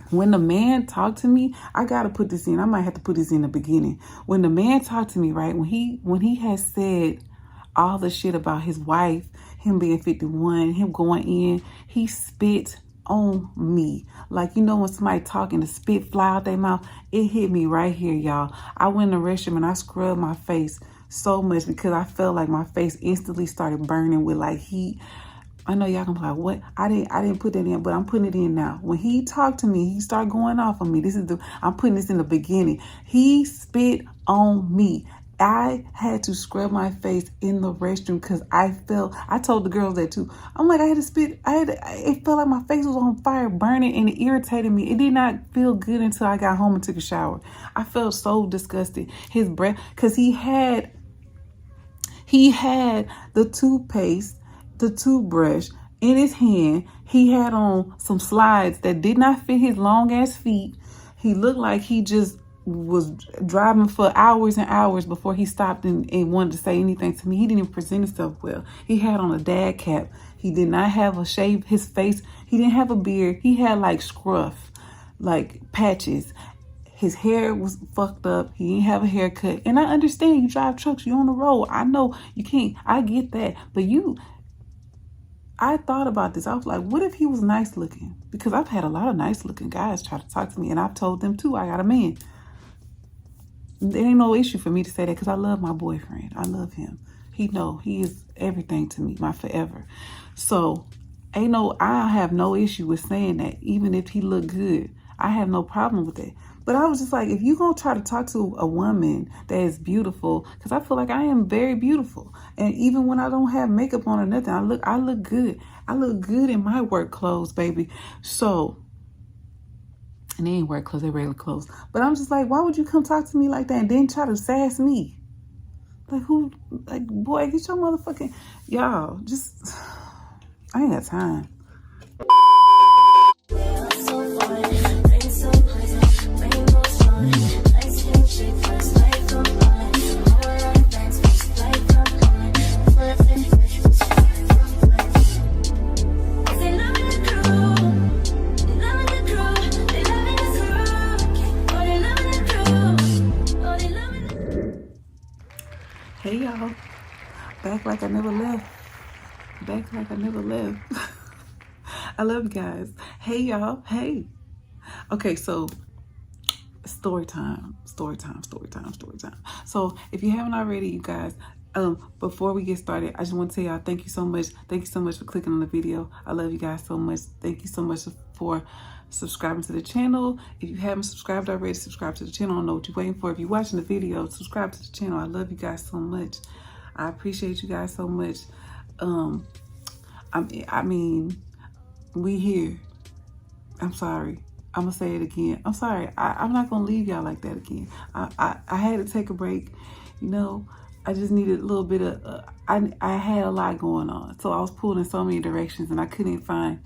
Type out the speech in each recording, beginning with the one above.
When the man talked to me, I gotta put this in. I might have to put this in the beginning. When the man talked to me, right, when he has said all the shit about his wife, him being 51, him going in, he spit on me. Like, you know when somebody talking, the spit fly out their mouth? It hit me right here, y'all. I went in the restroom and I scrubbed my face so much because I felt like my face instantly started burning with like heat. I know y'all gonna be like, what? I didn't put that in, but I'm putting it in now. When he talked to me, he started going off on me. I'm putting this in the beginning. He spit on me. I had to scrub my face in the restroom because I told the girls that too. I'm like, I had to spit. It felt like my face was on fire, burning, and it irritated me. It did not feel good until I got home and took a shower. I felt so disgusted. His breath, because he had the toothpaste, the toothbrush in his hand. He had on some slides that did not fit his long ass feet. He looked like he just was driving for hours and hours before he stopped and wanted to say anything to me. He didn't even present himself well. He had on a dad cap. He did not have a shave. His face, he didn't have a beard. He had like scruff, like patches. His hair was fucked up. He didn't have a haircut. And I understand you drive trucks, you're on the road. I know you can't, I get that. But I thought about this. I was like, what if he was nice looking? Because I've had a lot of nice looking guys try to talk to me, and I've told them too, I got a man. There ain't no issue for me to say that because I love my boyfriend. I love him. He is everything to me, my forever. So I have no issue with saying that, even if he looked good. I have no problem with that. But I was just like, if you're going to try to talk to a woman that is beautiful, because I feel like I am very beautiful. And even when I don't have makeup on or nothing, I look good. I look good in my work clothes, baby. So, and they ain't work clothes, they regular clothes. But I'm just like, why would you come talk to me like that and then try to sass me? Like, who, like, boy, get your motherfucking, y'all, just, I ain't got time. Hey y'all, back like I never left. Back like I never left. I love you guys. Hey y'all, hey. Okay, so story time. So if you haven't already, you guys, before we get started, I just want to tell y'all thank you so much. Thank you so much for clicking on the video. I love you guys so much. Thank you so much for subscribing to the channel. If you haven't subscribed already, subscribe to the channel. I don't know what you're waiting for. If you're watching the video, subscribe to the channel. I love you guys so much. I appreciate you guys so much. I mean, we here. I'm sorry. I'm gonna say it again. I'm sorry. I'm not gonna leave y'all like that again. I had to take a break. You know, I just needed a little bit of, I had a lot going on. So I was pulled in so many directions and I couldn't find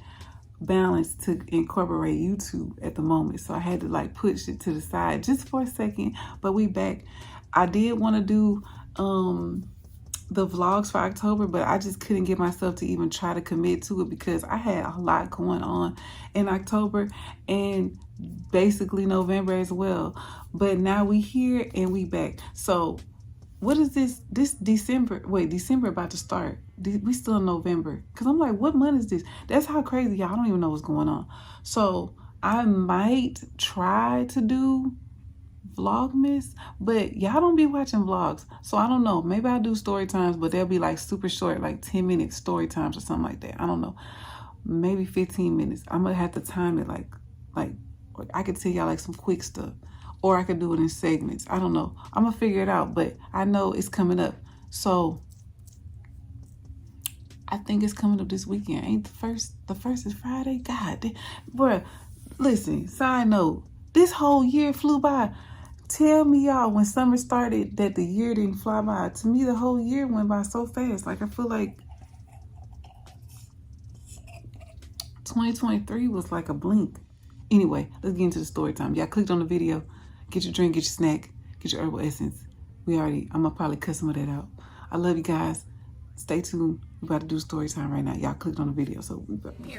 balance to incorporate YouTube at the moment. So I had to like push it to the side just for a second, but we back. I did want to do the vlogs for October, but I just couldn't get myself to even try to commit to it because I had a lot going on in October and basically November as well. But now we here and we back. So what is this December? Wait, December about to start. We still in November. Because I'm like, what month is this? That's how crazy, y'all. I don't even know what's going on. So I might try to do Vlogmas, but y'all don't be watching vlogs. So I don't know. Maybe I'll do story times, but they'll be like super short, like 10-minute story times or something like that. I don't know. Maybe 15 minutes. I'm going to have to time it like I could tell y'all like some quick stuff. Or I could do it in segments. I don't know. I'm going to figure it out, but I know it's coming up. So I think it's coming up this weekend. Ain't the first? The first is Friday? God, bruh, listen, side note, this whole year flew by. Tell me y'all when summer started that the year didn't fly by. To me, the whole year went by so fast. Like I feel like 2023 was like a blink. Anyway, let's get into the story time. Y'all clicked on the video. Get your drink, get your snack, get your herbal essence. I'm gonna probably cut some of that out. I love you guys. Stay tuned. We're about to do story time right now. Y'all clicked on the video, so we about to...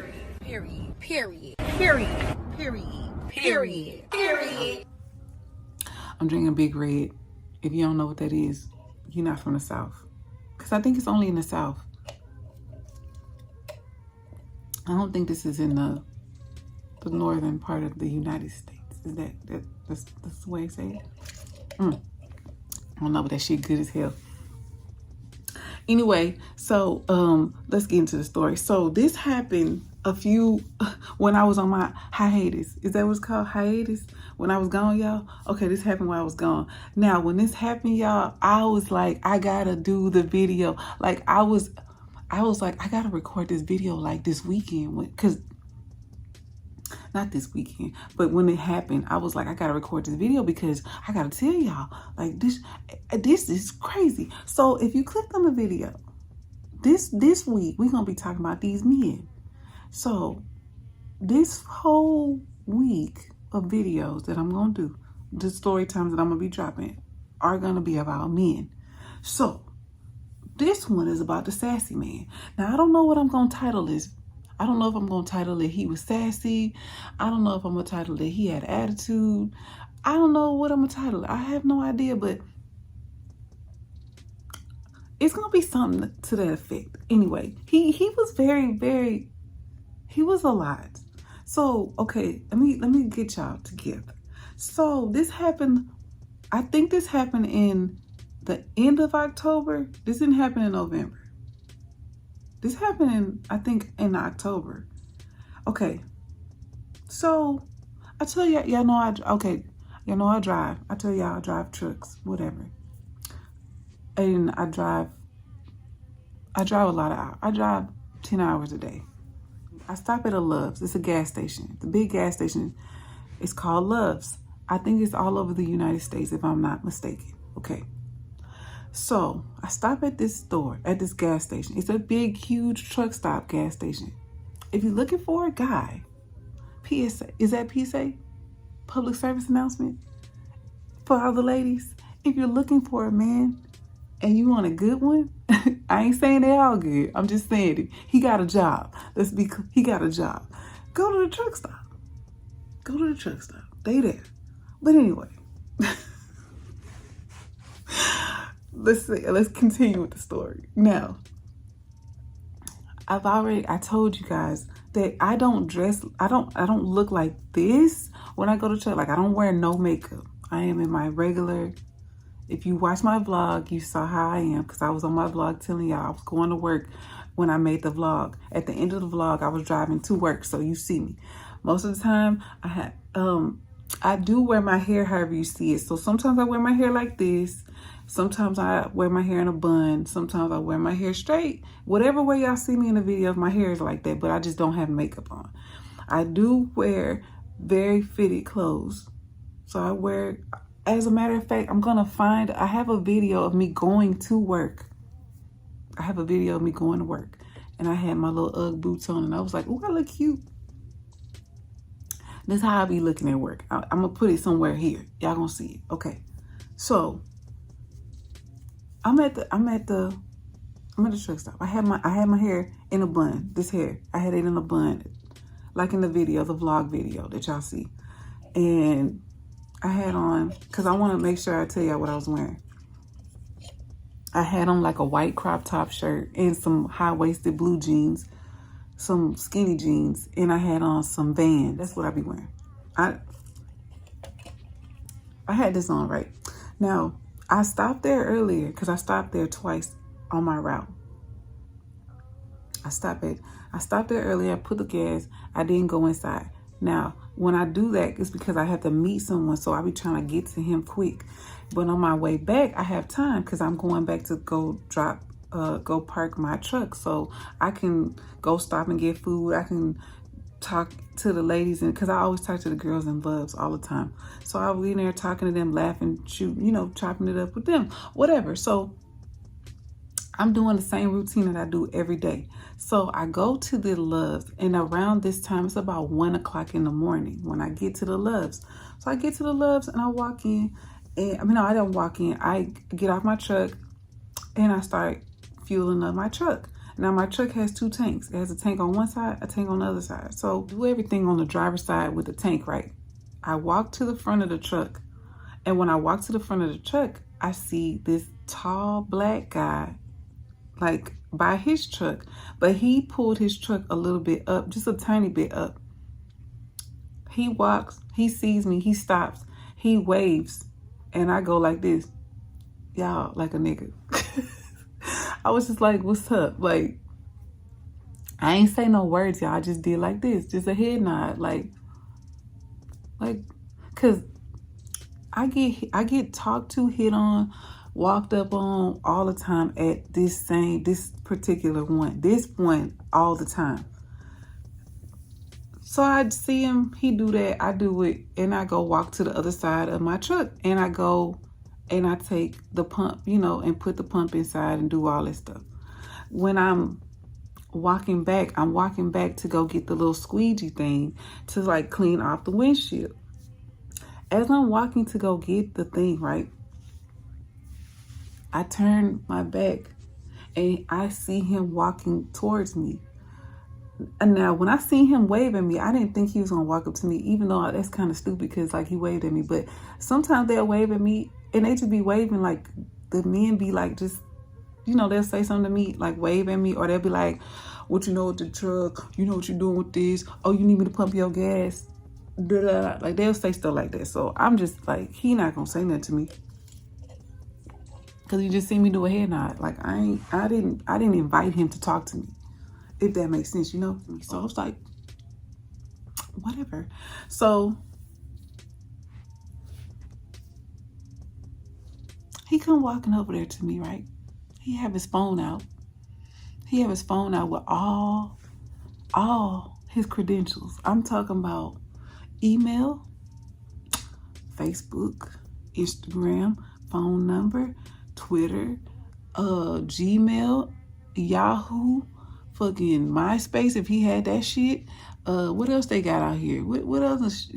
Period. Period. I'm drinking Big Red. If you don't know what that is, you're not from the South. Because I think it's only in the South. I don't think this is in the northern part of the United States. Is that's the way I say it? I don't know, but that shit good as hell. Anyway, so let's get into the story. So this happened when I was on my hiatus. Is that what it's called? Hiatus? When I was gone, y'all? Okay, this happened while I was gone. Now, when this happened, y'all, I was like, I gotta do the video. Like, I was like, I gotta record this video like this weekend. Because, not this weekend, but when it happened, I was like, I gotta record this video because I gotta tell y'all, like, this is crazy. So if you clicked on the video, this week, we're gonna be talking about these men. So this whole week of videos that I'm gonna do, the story times that I'm gonna be dropping, are gonna be about men. So this one is about the sassy man. Now, I don't know what I'm gonna title this. I don't know if I'm gonna title it He Was Sassy. I don't know if I'm gonna title it He Had Attitude. I don't know what I'm gonna title it. I have no idea, but it's gonna be something to that effect. Anyway, he was very, he was a lot. So, okay, let me get y'all together. So this happened, I think this happened in the end of October. This didn't happen in November. This happened in October. Okay. So I tell y'all know I drive. I tell y'all I drive trucks, whatever. And I drive a lot of hours. I drive 10 hours a day. I stop at a Love's. It's a gas station. The big gas station is called Love's. I think it's all over the United States, if I'm not mistaken. Okay. So I stop at this store, at this gas station. It's a big, huge truck stop gas station. If you're looking for a guy, PSA, is that PSA? Public service announcement? For all the ladies, if you're looking for a man and you want a good one, I ain't saying they all good. I'm just saying it. He got a job. He got a job. Go to the truck stop. Go to the truck stop. They there. But anyway. Let's continue with the story. Now, I told you guys that I don't look like this when I go to church. Like, I don't wear no makeup. I am in my regular, if you watch my vlog, you saw how I am, because I was on my vlog telling y'all I was going to work when I made the vlog. At the end of the vlog, I was driving to work, so you see me. Most of the time, I do wear my hair however you see it. So sometimes I wear my hair like this. Sometimes I wear my hair in a bun. Sometimes I wear my hair straight. Whatever way y'all see me in the video, my hair is like that, but I just don't have makeup on. I do wear very fitted clothes. So I wear, as a matter of fact, I have a video of me going to work. I have a video of me going to work. And I had my little Ugg boots on, and I was like, oh, I look cute. This is how I be looking at work. I'm going to put it somewhere here. Y'all going to see it. Okay. So I'm at the truck stop. I had my hair in a bun. This hair, I had it in a bun, like in the video, the vlog video that y'all see. And I had on, because I want to make sure I tell y'all what I was wearing. I had on like a white crop top shirt and some high-waisted blue jeans, some skinny jeans, and I had on some Vans. That's what I be wearing. I had this on, right? Now, I stopped there earlier because I stopped there twice on my route. I stopped there earlier, I put the gas, I didn't go inside. Now, when I do that, it's because I have to meet someone, so I be trying to get to him quick. But on my way back, I have time because I'm going back to go park my truck, so I can go stop and get food. I can talk to the ladies, and because I always talk to the girls in Loves all the time. So I'll be in there talking to them, laughing, shooting, chopping it up with them, whatever. So I'm doing the same routine that I do every day. So I go to the Loves, and around this time, it's about 1 o'clock in the morning when I get to the Loves. So I get to the Loves and I walk in, and I don't walk in. I get off my truck and I start fueling up my truck. Now my truck has 2 tanks. It has a tank on one side, a tank on the other side. So do everything on the driver's side with the tank, right? I walk to the front of the truck. And when I walk to the front of the truck, I see this tall black guy, like by his truck. But he pulled his truck a little bit up, just a tiny bit up. He walks, he sees me, he stops, he waves, and I go like this. Y'all, like a nigga. I was just like, what's up? Like, I ain't say no words, y'all. I just did like this, just a head nod, like, cause I get talked to, hit on, walked up on all the time at this particular one, this one all the time. So I see him, he do that, I do it, and I go walk to the other side of my truck, and I go and I take the pump, and put the pump inside and do all that stuff. When I'm walking back to go get the little squeegee thing to like clean off the windshield. As I'm walking to go get the thing, right, I turn my back and I see him walking towards me. And now when I seen him wave at me, I didn't think he was gonna walk up to me, even though that's kind of stupid because like he waved at me. But sometimes they'll wave at me and they just be waving, like the men be like, just, they'll say something to me, like wave at me, or they'll be like, what you know with the truck, what you're doing with this, oh, you need me to pump your gas, da-da. Like they'll say stuff like that. So I'm just like, he not gonna say nothing to me because he just seen me do a head nod. Like I didn't invite him to talk to me, if that makes sense, So I was like, whatever. So he come walking over there to me, right? He have his phone out. He have his phone out with all his credentials. I'm talking about email, Facebook, Instagram, phone number, Twitter, Gmail, Yahoo, fucking MySpace if he had that shit. What else they got out here? What else?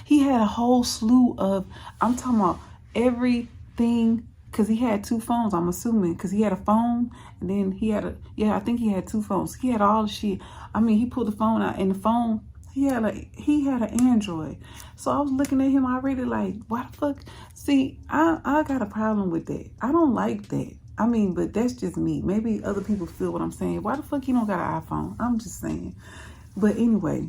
He had a whole slew of, I'm talking about everything, because he had two phones, I'm assuming, because he had a phone and then he had I think he had two phones. He had all the shit. I mean, he pulled the phone out, and the phone, he had an Android. So I was looking at him already like, why the fuck? See, I got a problem with that. I don't like that. I mean, but that's just me. Maybe other people feel what I'm saying. Why the fuck you don't got an iPhone? I'm just saying. But anyway,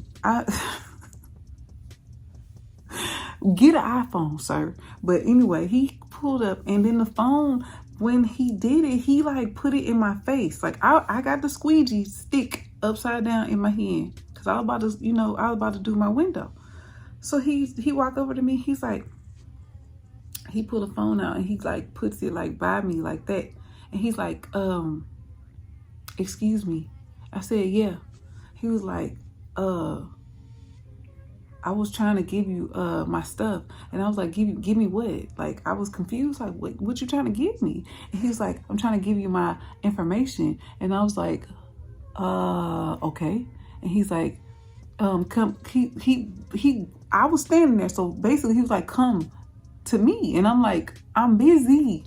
get an iPhone, sir. But anyway, he pulled up, and then the phone, when he did it, he like put it in my face. Like I got the squeegee stick upside down in my hand because I was about to do my window. So he walked over to me. He's like, he pulled the phone out and he like puts it like by me like that. And he's like, excuse me. I said, yeah. He was like, I was trying to give you my stuff. And I was like, give me what? Like, I was confused. Like, what you trying to give me? And he was like, I'm trying to give you my information. And I was like, okay. And he's like, come, I was standing there. So basically he was like, come to me. And I'm like, I'm busy.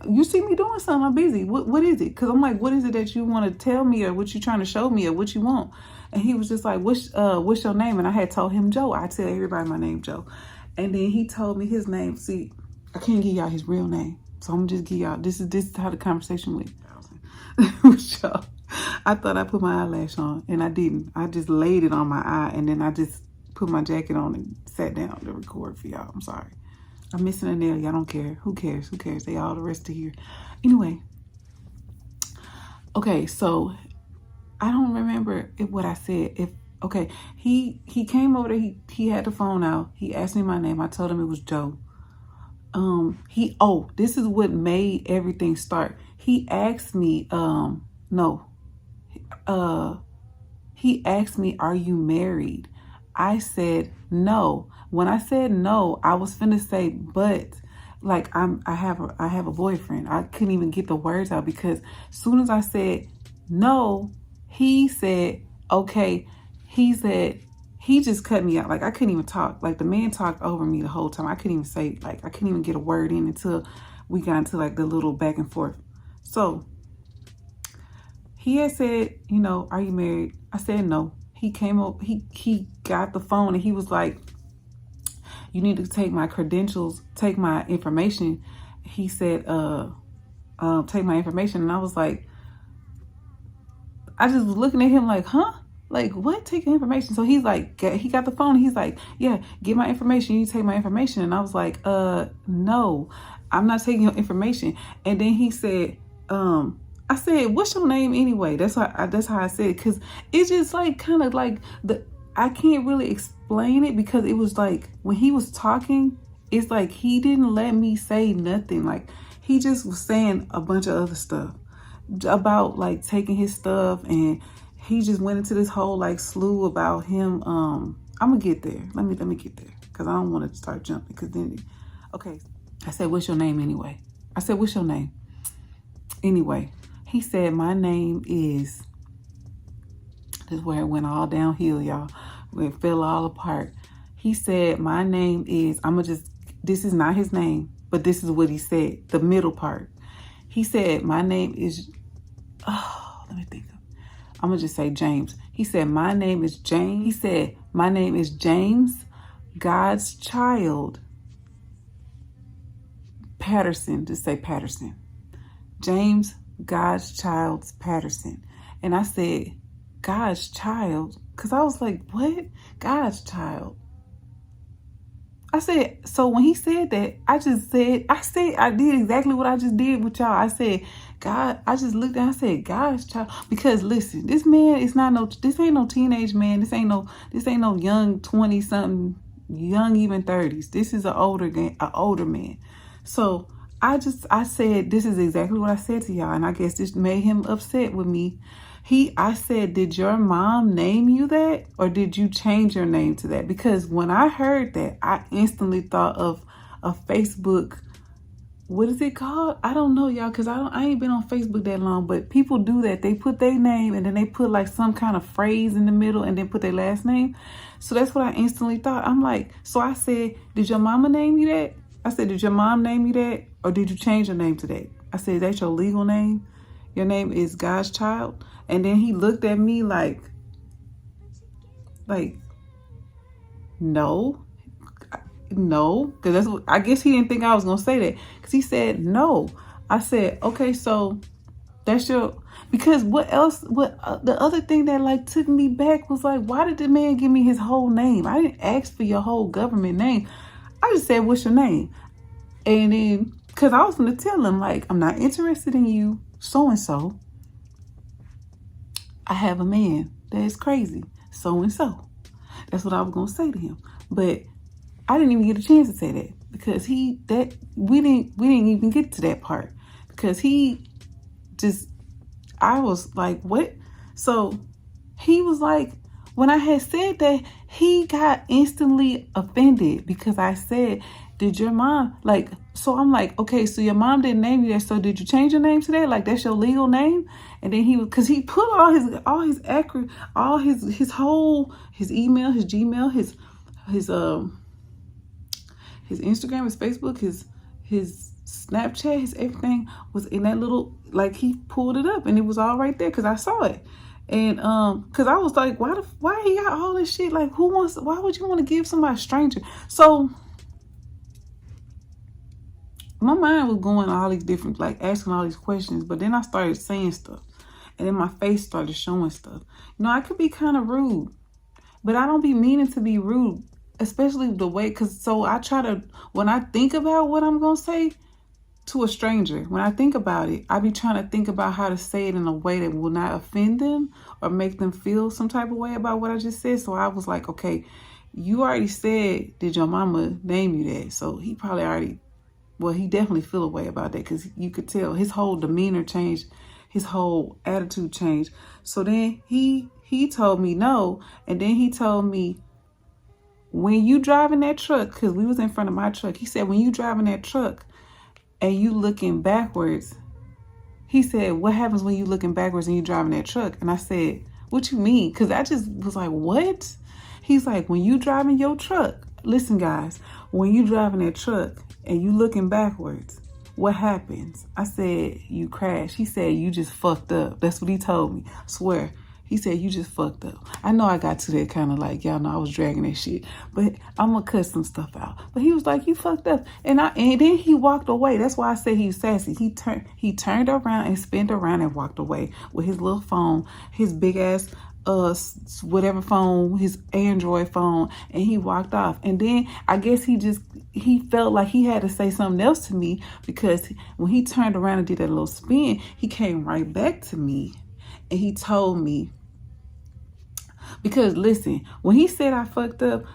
You see me doing something, I'm busy. What is it? Because I'm like, what is it that you want to tell me, or what you trying to show me, or what you want? And he was just like, what's your name? And I had told him Joe. I tell everybody my name, Joe. And then he told me his name. See, I can't give y'all his real name. So I'm gonna just give y'all, this is how the conversation went. I thought I put my eyelash on, and I didn't. I just laid it on my eye, and then I just put my jacket on and sat down to record for y'all. I'm sorry. I'm missing a nail. Y'all don't care. Who cares? Who cares? They all the rest are here. Anyway. Okay, so I don't remember what I said. Okay, he came over there. He had the phone out. He asked me my name. I told him it was Joe. This is what made everything start. He asked me, he asked me, are you married? I said no. When I said no, I was finna say, but like I have a boyfriend. I couldn't even get the words out because as soon as I said no, he said, okay. He said, he just cut me out. Like I couldn't even talk. Like the man talked over me the whole time. I couldn't even say, like I couldn't even get a word in until we got into like the little back and forth. So he had said, are you married? I said no. he came up, he got the phone and he was like, you need to take my credentials, take my information. He said, take my information. And I was like, I just was looking at him like, huh? Like, what? Take your information. So he's like, he got the phone. He's like, yeah, get my information. You take my information. And I was like, no, I'm not taking your information. And then he said, I said, what's your name anyway? That's how I said it. Cause it's just like, kind of like I can't really explain it because it was like, when he was talking, it's like, he didn't let me say nothing. Like, he just was saying a bunch of other stuff about like taking his stuff, and he just went into this whole like slew about him. I'm gonna get there. Let me get there because I don't want to start jumping. Because then, okay, I said, "What's your name anyway?" I said, "What's your name anyway?" He said, "My name is." This is where it went all downhill, y'all. Where it fell all apart. He said, "My name is." This is not his name, but this is what he said. The middle part. He said, "My name is." Oh, let me think. I'm going to just say James. He said, "My name is James." He said, "My name is James, God's child, Patterson." Just say Patterson. James, God's child, Patterson. And I said, God's child? Because I was like, what? God's child. I said, so when he said that, I did exactly what I just did with y'all. I said, God, I just looked and I said, God's child. Because listen, this man is this ain't no teenage man. This ain't no young 20 something, young even 30s. This is an older man. So I said, this is exactly what I said to y'all. And I guess this made him upset with me. I said, did your mom name you that? Or did you change your name to that? Because when I heard that, I instantly thought of a Facebook, what is it called? I don't know, y'all, because I ain't been on Facebook that long, but people do that. They put their name and then they put like some kind of phrase in the middle and then put their last name. So that's what I instantly thought. I'm like, so I said, did your mama name you that? I said, did your mom name you that? Or did you change your name to that? I said, is that your legal name? Your name is God's child? And then he looked at me like, no, because that's what, I guess he didn't think I was going to say that, because he said, no. I said, okay, so that's because what else, the other thing that like took me back was like, why did the man give me his whole name? I didn't ask for your whole government name. I just said, what's your name? And then, because I was going to tell him, like, I'm not interested in you, so-and-so. I have a man that is crazy, so-and-so. That's what I was going to say to him. But I didn't even get a chance to say that because we didn't even get to that part because I was like, what? So he was like, when I had said that, he got instantly offended because I said, did your mom, like, so I'm like, okay, so your mom didn't name you that, so did you change your name to that? Like, that's your legal name? And then because he put his email, his Gmail, his Instagram, his Facebook, his Snapchat, his everything was in that little, like, he pulled it up and it was all right there because I saw it. And because I was like, why he got all this shit? Like, why would you want to give somebody a stranger? So my mind was going all these different, like, asking all these questions, but then I started saying stuff and then my face started showing stuff. You know, I could be kind of rude, but I don't be meaning to be rude, especially the way, because so I try to, when I think about what I'm going to say to a stranger, when I think about it, I be trying to think about how to say it in a way that will not offend them or make them feel some type of way about what I just said. So I was like, okay, you already said, did your mama name you that? So he probably already, well, he definitely feel a way about that because you could tell his whole demeanor changed, his whole attitude changed. So then he told me no, and then he told me, when you driving that truck, because we was in front of my truck, he said, when you driving that truck and you looking backwards, he said, what happens when you looking backwards and you driving that truck? And I said, what you mean? Because I just was like, what? He's like, when you driving your truck, listen guys, when you driving that truck and you looking backwards, what happens? I said, you crash. He said, you just fucked up. That's what he told me. I swear. He said, you just fucked up. I know I got to that kind of like, y'all know I was dragging that shit, but I'm going to cut some stuff out. But he was like, you fucked up. And then he walked away. That's why I said he was sassy. He turned around and spun around and walked away with his little phone, his big ass whatever phone, his Android phone, and he walked off. And then I guess he felt like he had to say something else to me, because when he turned around and did that little spin, he came right back to me and he told me, because listen, when he said I fucked up,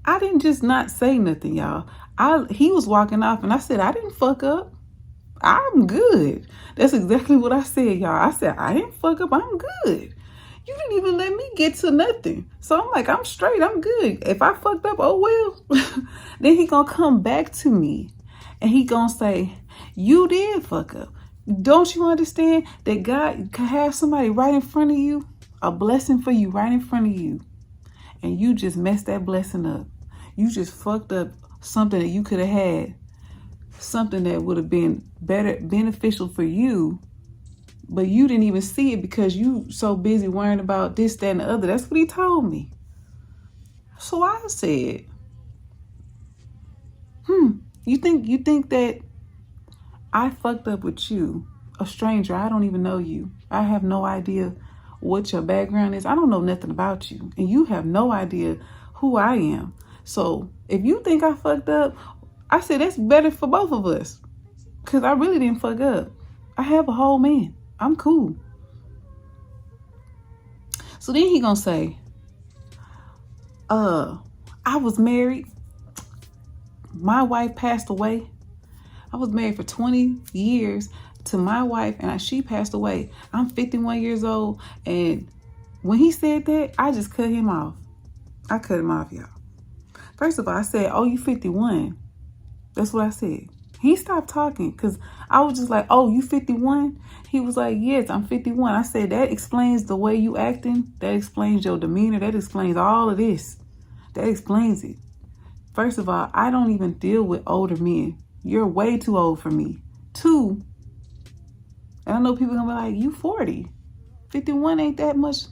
I didn't just not say nothing, y'all. He was walking off and I said, I didn't fuck up. I'm good. That's exactly what I said, y'all. I said, I didn't fuck up. I'm good. You didn't even let me get to nothing. So I'm like, I'm straight. I'm good. If I fucked up, oh well. Then he gonna come back to me and he gonna say, you did fuck up. Don't you understand that God can have somebody right in front of you, a blessing for you right in front of you, and you just messed that blessing up. You just fucked up something that you could have had, something that would have been beneficial for you, but you didn't even see it because you so busy worrying about this, that, and the other. That's what he told me. So I said, you think that I fucked up with you, a stranger? I don't even know you. I have no idea what your background is. I don't know nothing about you, and you have no idea who I am. So if you think I fucked up, I said that's better for both of us, because I really didn't fuck up. I have a whole man. I'm cool. So then he gonna say, I was married. My wife passed away. I was married for 20 years to my wife, and she passed away. I'm 51 years old. And when he said that, I just cut him off. I cut him off, y'all. First of all, I said, oh, you 51. That's what I said. He stopped talking because I was just like, oh, you 51? He was like, yes, I'm 51. I said, that explains the way you acting. That explains your demeanor. That explains all of this. That explains it. First of all, I don't even deal with older men. You're way too old for me. 2, and I know people gonna be like, you 40. 51 ain't that much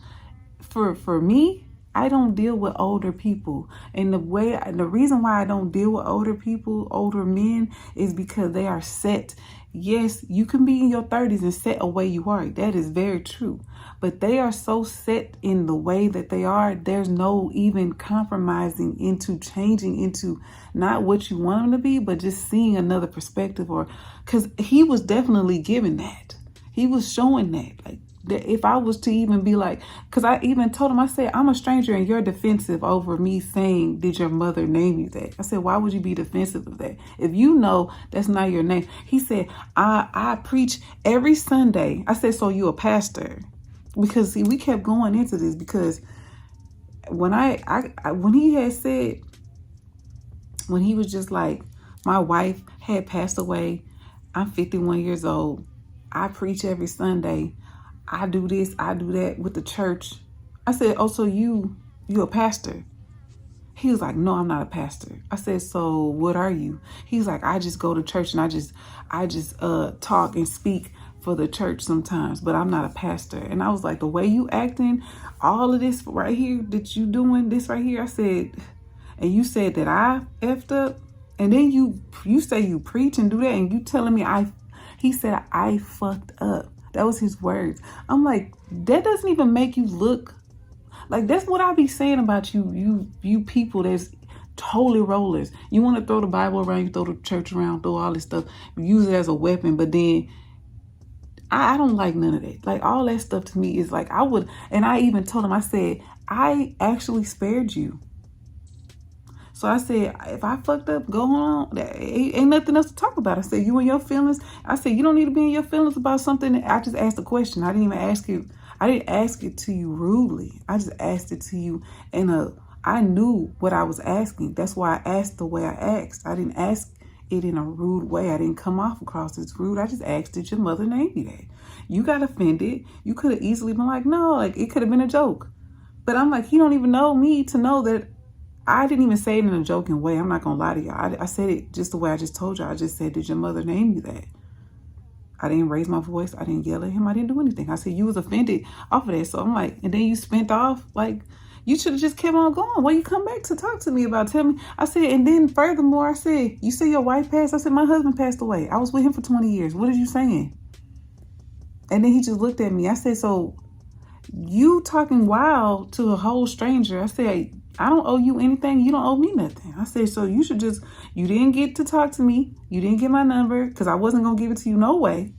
for me. I don't deal with older people. And the reason why I don't deal with older people, older men, is because they are set. Yes, you can be in your 30s and set a way you are. That is very true. But they are so set in the way that they are, there's no even compromising into changing into not what you want them to be, but just seeing another perspective. Or because he was definitely giving that. He was showing that. Like, that if I was to even be like, because I even told him, I said, I'm a stranger and you're defensive over me saying, did your mother name you that? I said, why would you be defensive of that? If you know that's not your name. He said, I preach every Sunday. I said, so you a pastor? Because see, we kept going into this because when when he had said, when he was just like, my wife had passed away, I'm 51 years old, I preach every Sunday, I do this, I do that with the church. I said, oh, so you a pastor? He was like, no, I'm not a pastor. I said, so what are you? He's like, I just go to church and I just talk and speak for the church sometimes, but I'm not a pastor. And I was like, the way you acting, all of this right here that you doing, this right here, I said, and you said that I effed up, and then you say you preach and do that, and you telling me he said I fucked up. That was his words. I'm like, that doesn't even make you look like, that's what I be saying about you people that's totally rollers. You want to throw the Bible around, you throw the church around, throw all this stuff, use it as a weapon, but then I don't like none of that. Like, all that stuff to me is like, and I even told him, I said, I actually spared you. So I said, if I fucked up, go on. Ain't nothing else to talk about. I said, you and your feelings. I said, you don't need to be in your feelings about something. I just asked a question. I didn't even ask you. I didn't ask it to you rudely. I just asked it to you I knew what I was asking. That's why I asked the way I asked. I didn't ask it in a rude way. I didn't come off across as rude. I just asked, did your mother name you that? You got offended. You could have easily been like, no, like it could have been a joke. But I'm like, he don't even know me to know that I didn't even say it in a joking way. I'm not going to lie to y'all. I said it just the way I just told y'all. I just said, did your mother name you that? I didn't raise my voice. I didn't yell at him. I didn't do anything. I said, you was offended off of that. So I'm like, and then you spent off. Like, you should have just kept on going. Why you come back to talk to me about? Tell me. I said, and then furthermore, I said, you say your wife passed? I said, my husband passed away. I was with him for 20 years. What are you saying? And then he just looked at me. I said, so you talking wild to a whole stranger. I said, I don't owe you anything. You don't owe me nothing. I said, so you should just, you didn't get to talk to me. You didn't get my number because I wasn't going to give it to you no way.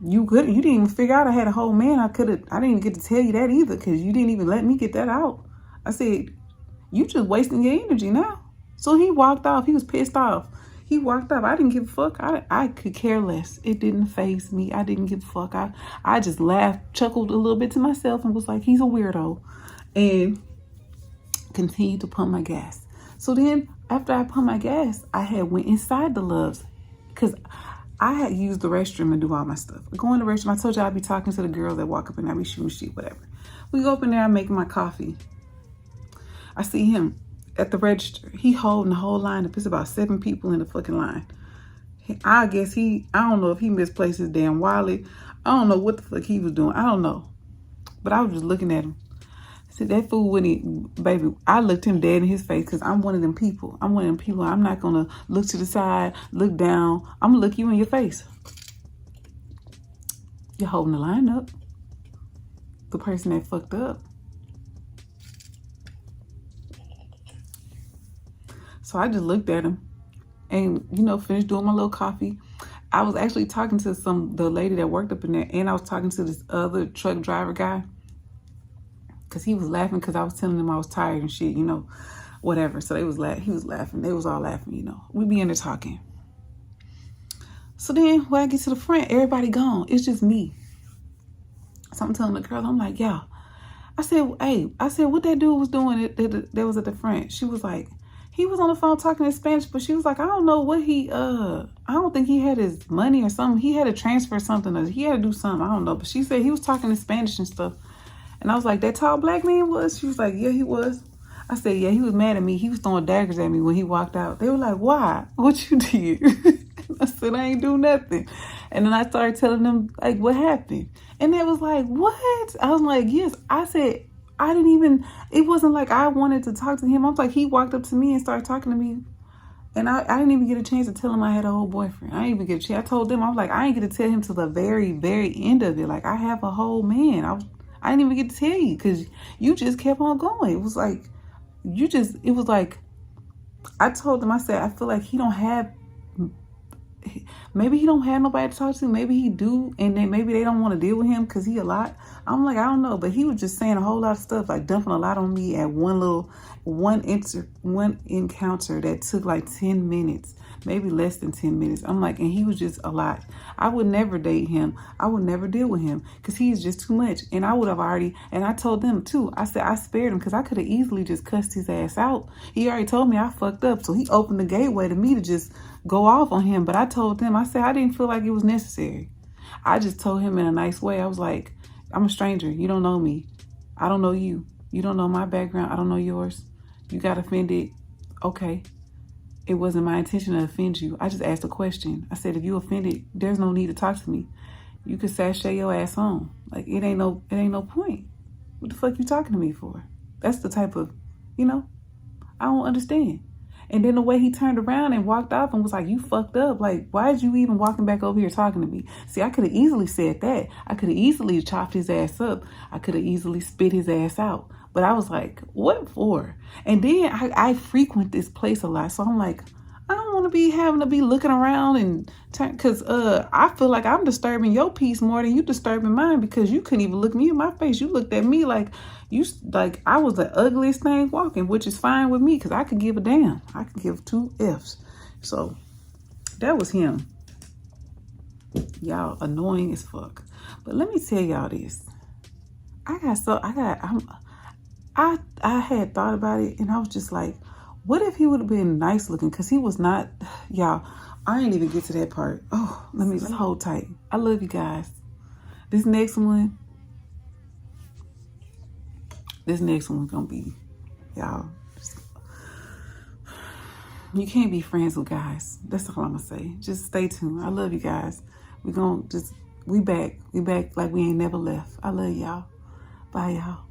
You didn't even figure out I had a whole man. I didn't even get to tell you that either because you didn't even let me get that out. I said, you just wasting your energy now. So he walked off. He was pissed off. He walked off. I didn't give a fuck. I could care less. It didn't faze me. I didn't give a fuck. I just laughed, chuckled a little bit to myself and was like, he's a weirdo. And continued to pump my gas. So then after I pumped my gas, I had went inside the Loves because I had used the restroom and do all my stuff. I go in the restroom. I told you I'd be talking to the girls that walk up and I'd be shooting shit, whatever. We go up in there. I'm making my coffee. I see him at the register. He holding the whole line up. It's about 7 people in the fucking line. I don't know if he misplaced his damn wallet. I don't know what the fuck he was doing. I don't know. But I was just looking at him. I said, that fool wouldn't, baby, I looked him dead in his face because I'm one of them people. I'm one of them people. I'm not going to look to the side, look down. I'm going to look you in your face. You're holding the line up. The person that fucked up. So I just looked at him and, finished doing my little coffee. I was actually talking to the lady that worked up in there, and I was talking to this other truck driver guy because he was laughing because I was telling him I was tired and shit, whatever. So he was laughing. They was all laughing, We be in there talking. So then when I get to the front, everybody gone. It's just me. So I'm telling the girl, I'm like, yo. I said, what that dude was doing that was at the front? She was like, he was on the phone talking in Spanish, but she was like, I don't know what I don't think he had his money or something. He had to transfer something or he had to do something. I don't know. But she said he was talking in Spanish and stuff. And I was like, that tall black man was? She was like, yeah, he was. I said, yeah, he was mad at me. He was throwing daggers at me when he walked out. They were like, why? What you did? I said, I ain't do nothing. And then I started telling them, like, what happened? And they was like, what? I was like, yes. I said, it wasn't like I wanted to talk to him. I was like, he walked up to me and started talking to me. And I didn't even get a chance to tell him I had a whole boyfriend. I didn't even get a chance. I told them, I was like, I ain't get to tell him till the very, very end of it. Like, I have a whole man. I didn't even get to tell you because you just kept on going. It was like, I told them, I said, I feel like maybe he don't have nobody to talk to. Maybe he do. And then maybe they don't want to deal with him because he a lot. I'm like, I don't know. But he was just saying a whole lot of stuff, like dumping a lot on me at one encounter that took like 10 minutes, maybe less than 10 minutes. I'm like, and he was just a lot. I would never date him. I would never deal with him because he's just too much. And I would have already, and I told them too, I said, I spared him because I could have easily just cussed his ass out. He already told me I fucked up. So he opened the gateway to me to just go off on him. But I told them, I said, I didn't feel like it was necessary. I just told him in a nice way. I was like, I'm a stranger. You don't know me. I don't know you. You don't know my background. I don't know yours. You got offended. Okay. It wasn't my intention to offend you. I just asked a question. I said, if you offended, there's no need to talk to me. You could sashay your ass on. Like, it ain't no point. What the fuck you talking to me for? That's the type of, I don't understand. And then the way he turned around and walked off and was like, you fucked up. Like, why is you even walking back over here talking to me? See, I could have easily said that. I could have easily chopped his ass up. I could have easily spit his ass out. But I was like, what for? And then I frequent this place a lot. So I'm like, I don't want to be having to be looking around and because I feel like I'm disturbing your peace more than you disturbing mine because you couldn't even look me in my face. You looked at me like I was the ugliest thing walking, which is fine with me because I could give a damn. I could give 2 F's. So that was him. Y'all annoying as fuck. But let me tell y'all this. I had thought about it and I was just like, what if he would have been nice looking? Because he was not, y'all, I ain't even get to that part. Oh, let me just hold tight. I love you guys. This next one gonna be, y'all, you can't be friends with guys. That's all I'm gonna say. Just stay tuned. I love you guys. We back like we ain't never left. I love y'all. Bye, y'all.